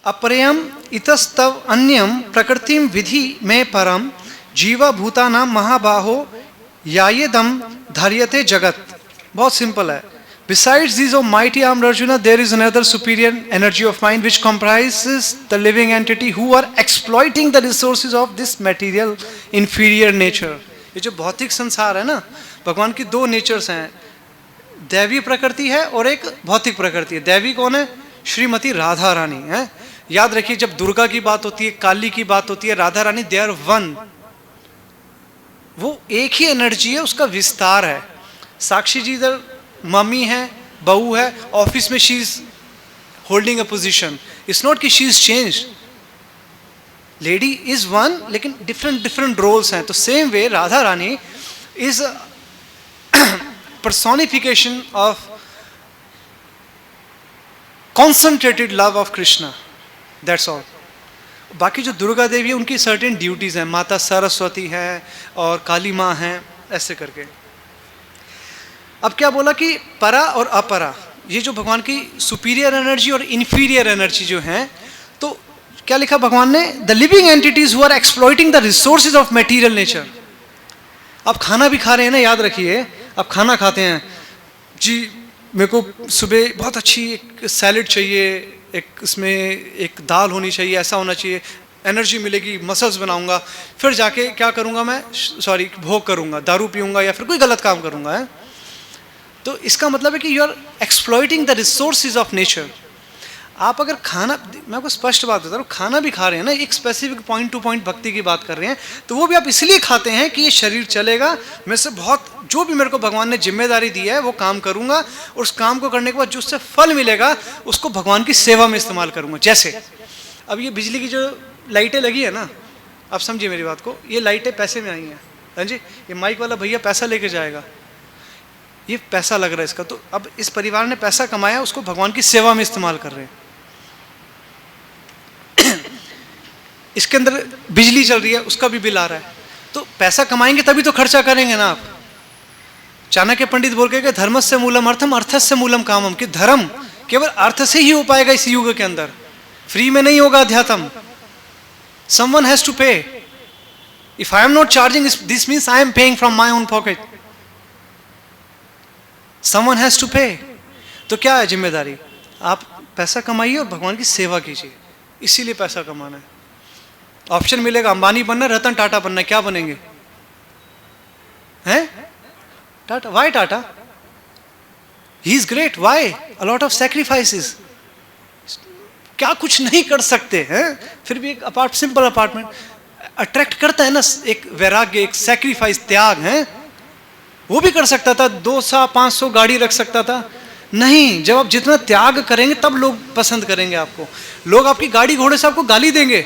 अपरयम इतस्तव अन्यम प्रकृतिम विधि में परम जीवा भूतानाम महाबाहो यायेदम धार्यते जगत। बहुत सिंपल है। Besides these, O mighty armed Arjuna, there is another superior energy of mind which comprises the living entity who are exploiting the resources of this material inferior nature. ये जो भौतिक संसार है ना, भगवान की दो नेचर्स हैं, दैवी प्रकृति है और एक भौतिक प्रकृति है। दैवी कौन है? श्रीमती राधा रानी है। याद रखिए, जब दुर्गा की बात होती है, काली की बात होती है, Radha Rani they are one. वो एक ही एनर्जी है, उसका विस्तार है। साक्षी जी इधर मम्मी है, बहू है, ऑफिस में she is holding a position. It's not कि she is change. Lady is one, लेकिन डिफरेंट डिफरेंट रोल्स हैं। तो same way Radha Rani is personification of concentrated love of Krishna. That's all. बाकी जो दुर्गा देवी है उनकी सर्टेन ड्यूटीज हैं, माता सरस्वती है और काली माँ हैं, ऐसे करके। अब क्या बोला कि परा और अपरा, ये जो भगवान की सुपीरियर एनर्जी और इन्फीरियर एनर्जी जो हैं, तो क्या लिखा भगवान ने? The living entities who are exploiting the resources of material nature. आप खाना भी खा रहे हैं ना, याद रखिए, आप खाना खाते हैं जी, मेरे को सुबह बहुत अच्छी एक सैलेड चाहिए, एक इसमें एक दाल होनी चाहिए, ऐसा होना चाहिए, एनर्जी मिलेगी, मसल्स बनाऊंगा, फिर जाके क्या करूंगा मैं? सॉरी, भोग करूंगा, दारू पीऊंगा या फिर कोई गलत काम करूंगा है। तो इसका मतलब है कि you are exploiting the resources of nature. आप अगर खाना, मैं आपको स्पष्ट बात बता रहा हूँ, खाना भी खा रहे हैं ना, एक स्पेसिफिक पॉइंट टू पॉइंट भक्ति की बात कर रहे हैं, तो वो भी आप इसलिए खाते हैं कि ये शरीर चलेगा, मैं से बहुत जो भी मेरे को भगवान ने जिम्मेदारी दी है वो काम करूंगा, और उस काम को करने के बाद जो उससे फल मिलेगा उसको भगवान की सेवा में इस्तेमाल करूंगा। जैसे अब ये बिजली की जो लाइटें लगी है ना, आप समझिए मेरी बात को, ये लाइटें पैसे में आई हैं। हाँ जी, ये माइक वाला भैया पैसा लेके जाएगा, ये पैसा लग रहा है इसका। तो अब इस परिवार ने पैसा कमाया, उसको भगवान की सेवा में इस्तेमाल कर रहे हैं। इसके अंदर बिजली चल रही है, उसका भी बिल आ रहा है। तो पैसा कमाएंगे तभी तो खर्चा करेंगे ना आप। चाणक्य पंडित बोल के धर्मस्य मूलम अर्थम, अर्थस्य मूलम कामम, कि धर्म केवल अर्थ से ही हो पाएगा इस युग के अंदर, फ्री में नहीं होगा अध्यात्म। Someone has to pay. If I am not charging, this means I am paying from my own pocket. Someone has to pay. तो क्या है जिम्मेदारी? आप पैसा कमाइए और भगवान की सेवा कीजिए, इसीलिए पैसा कमाना है। ऑप्शन मिलेगा अंबानी बनना, रतन टाटा बनना, क्या बनेंगे? हैं? Tata. Why Tata? He is great. Why? A lot of sacrifices. क्या कुछ नहीं कर सकते हैं, फिर भी एक सिंपल अपार्टमेंट अट्रैक्ट करता है ना, एक वैराग्य, एक सैक्रिफाइस, त्याग है। वो भी कर सकता था, 200-500 गाड़ी रख सकता था। नहीं, जब आप जितना त्याग करेंगे तब लोग पसंद करेंगे आपको। लोग आपकी गाड़ी घोड़े से आपको गाली देंगे।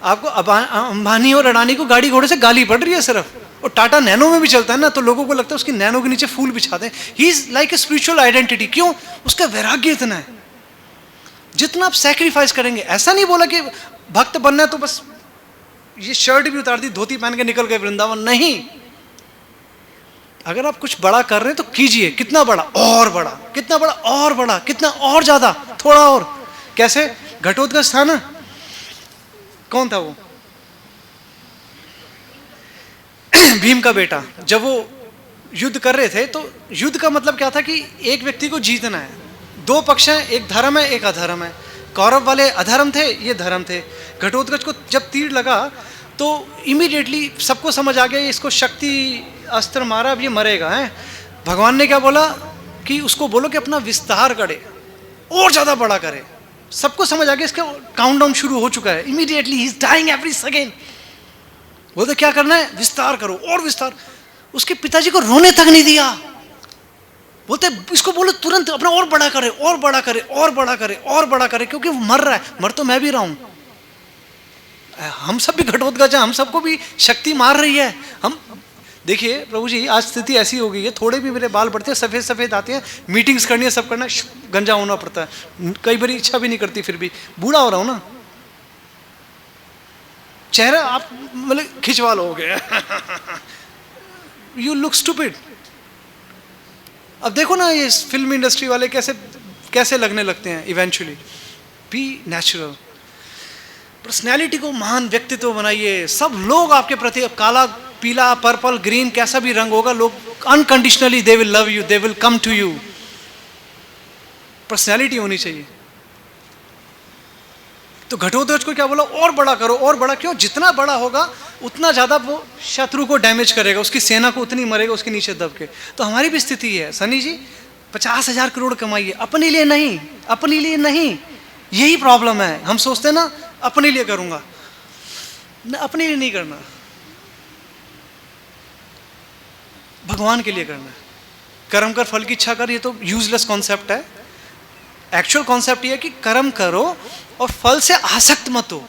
आपको अंबानी और अडानी को गाड़ी घोड़े से गाली पड़ रही है सिर्फ, और टाटा नैनो में भी चलता है ना, तो लोगों को लगता है उसकी नैनो के नीचे फूल बिछाते हैं। He is like a spiritual identity. क्यों? उसका वैराग्य इतना है। जितना आप सैक्रिफाइस करेंगे, ऐसा नहीं बोला कि भक्त बनना है तो बस ये शर्ट भी उतार दी, धोती पहन के निकल गए वृंदावन। नहीं, अगर आप कुछ बड़ा कर रहे हैं तो कीजिए। कितना बड़ा? और बड़ा। कितना बड़ा? और बड़ा। कितना? और ज्यादा, थोड़ा और। कैसे? घटोत्कच था ना, कौन था वो? भीम का बेटा। जब वो युद्ध कर रहे थे, तो युद्ध का मतलब क्या था कि एक व्यक्ति को जीतना है। दो पक्ष हैं, एक धर्म है, एक अधर्म है। कौरव वाले अधर्म थे, ये धर्म थे। घटोत्कच को जब तीर लगा तो इमीडिएटली सबको समझ आ गया, इसको शक्ति अस्त्र मारा, अब ये मरेगा है। भगवान ने क्या बोला कि उसको बोलो कि अपना विस्तार करे और ज्यादा बड़ा करे। सबको समझ आ गया, इसका काउंटडाउन शुरू हो चुका है। Immediately he is dying every second. बोलते क्या करना है? विस्तार करो और विस्तार। उसके पिताजी को रोने तक नहीं दिया। बोलते इसको बोलो तुरंत अपना और बड़ा करे, और बड़ा करे, और बड़ा करे, और बड़ा करे, क्योंकि वो मर रहा है। मर तो मैं भी रहा हूं, हम सब भी घटोत्कच हैं, हम सबको भी शक्ति मार रही है। हम देखिए प्रभु जी, आज स्थिति ऐसी हो गई है, थोड़े भी मेरे बाल बढ़ते हैं, सफेद सफेद आते हैं, मीटिंग्स करनी है, सब करना, गंजा होना पड़ता है। कई बार इच्छा भी नहीं करती, फिर भी बूढ़ा हो रहा हूं ना। चेहरा आप मतलब खिंचवा लोगे। You look stupid. अब देखो ना, ये फिल्म इंडस्ट्री वाले कैसे कैसे लगने लगते हैं इवेंचुअली। B natural. पर्सनैलिटी को महान व्यक्तित्व बनाइए। सब लोग आपके प्रति, काला पीला पर्पल ग्रीन कैसा भी रंग होगा, लोग unconditionally they will love you, they will come to you. Personality होनी चाहिए। तो घटोत्कच को क्या बोला, और बड़ा करो, और बड़ा। क्यों? जितना बड़ा होगा उतना ज्यादा वो शत्रु को डैमेज करेगा, उसकी सेना को उतनी मरेगा उसके नीचे दब के। तो हमारी भी स्थिति है। सनी जी 50,000 करोड़ कमाइए, अपने लिए नहीं, अपने लिए नहीं। यही प्रॉब्लम है, हम सोचते हैं ना अपने लिए करूंगा, ना अपने लिए नहीं करना, भगवान के लिए करना है। कर्म कर फल की इच्छा कर, ये तो यूजलेस कॉन्सेप्ट है। एक्चुअल कॉन्सेप्ट ये है कि कर्म करो और फल से आसक्त मत हो।